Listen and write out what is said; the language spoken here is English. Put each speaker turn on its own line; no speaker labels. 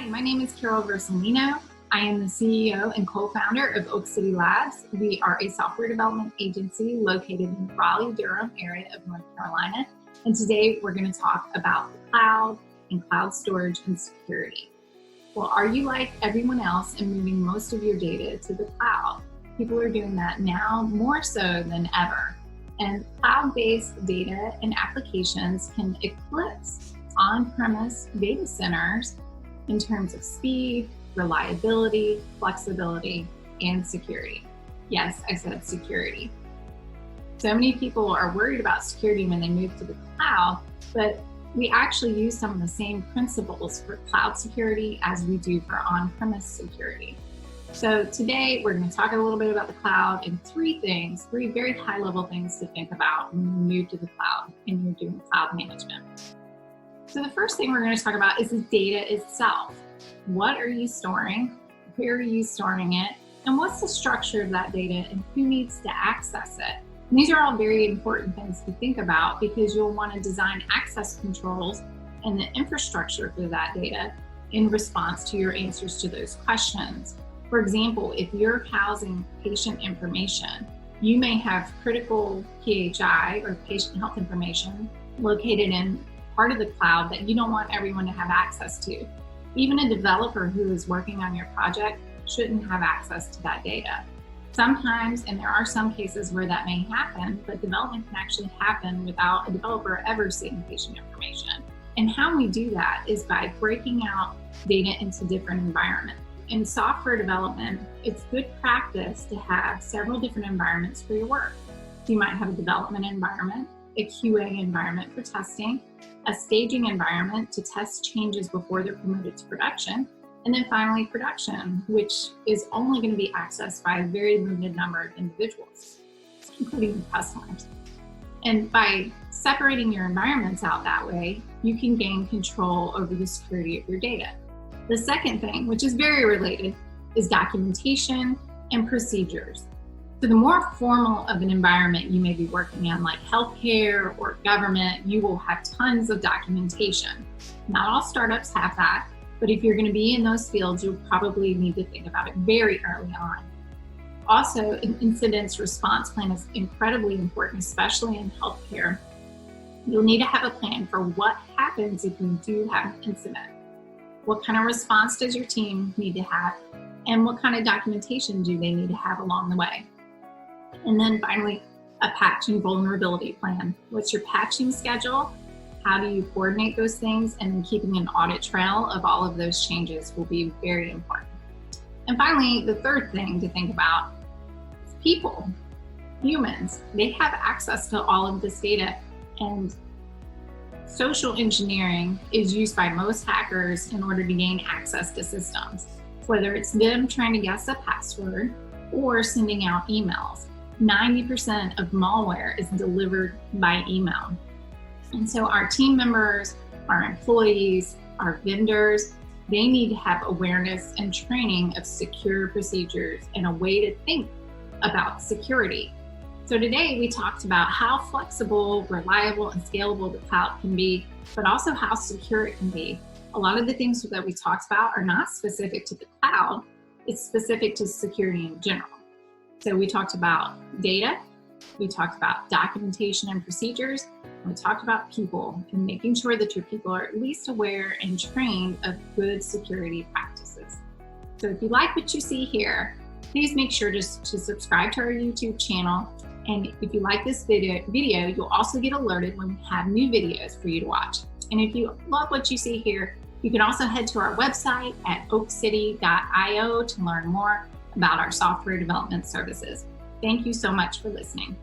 My name is Carol Vercelllino. I am the CEO and co-founder of Oak City Labs. We are a software development agency located in the Raleigh-Durham area of North Carolina. And today we're going to talk about the cloud and cloud storage and security. Well, are you like everyone else and moving most of your data to the cloud? People are doing that now more so than ever. And cloud-based data and applications can eclipse on-premise data centers in terms of speed, reliability, flexibility, and security. Yes, I said security. So many people are worried about security when they move to the cloud, but we actually use some of the same principles for cloud security as we do for on-premise security. So today we're going to talk a little bit about the cloud and three very high-level things to think about when you move to the cloud and you're doing cloud management. So the first thing we're going to talk about is the data itself. What are you storing? Where are you storing it? And what's the structure of that data and who needs to access it? And these are all very important things to think about because you'll want to design access controls and the infrastructure for that data in response to your answers to those questions. For example, if you're housing patient information, you may have critical PHI or patient health information located in part of the cloud that you don't want everyone to have access to. Even a developer who is working on your project shouldn't have access to that data. Sometimes, and there are some cases where that may happen, but development can actually happen without a developer ever seeing patient information. And how we do that is by breaking out data into different environments. In software development, it's good practice to have several different environments for your work. You might have a development environment, a QA environment for testing, a staging environment to test changes before they're promoted to production, and then finally production, which is only going to be accessed by a very limited number of individuals, including customers. And by separating your environments out that way, you can gain control over the security of your data. The second thing, which is very related, is documentation and procedures. So the more formal of an environment you may be working in, like healthcare or government, you will have tons of documentation. Not all startups have that, but if you're going to be in those fields, you'll probably need to think about it very early on. Also, an incident response plan is incredibly important, especially in healthcare. You'll need to have a plan for what happens if you do have an incident. What kind of response does your team need to have? And what kind of documentation do they need to have along the way? And then finally, a patch and vulnerability plan. What's your patching schedule? How do you coordinate those things? And then keeping an audit trail of all of those changes will be very important. And finally, the third thing to think about is people, humans. They have access to all of this data, and social engineering is used by most hackers in order to gain access to systems, whether it's them trying to guess a password or sending out emails. 90% of malware is delivered by email. And so our team members, our employees, our vendors, they need to have awareness and training of secure procedures and a way to think about security. So today we talked about how flexible, reliable, and scalable the cloud can be, but also how secure it can be. A lot of the things that we talked about are not specific to the cloud, it's specific to security in general. So we talked about data, we talked about documentation and procedures, and we talked about people and making sure that your people are at least aware and trained of good security practices. So if you like what you see here, please make sure to subscribe to our YouTube channel. And if you like this video, you'll also get alerted when we have new videos for you to watch. And if you love what you see here, you can also head to our website at oakcity.io to learn more about our software development services. Thank you so much for listening.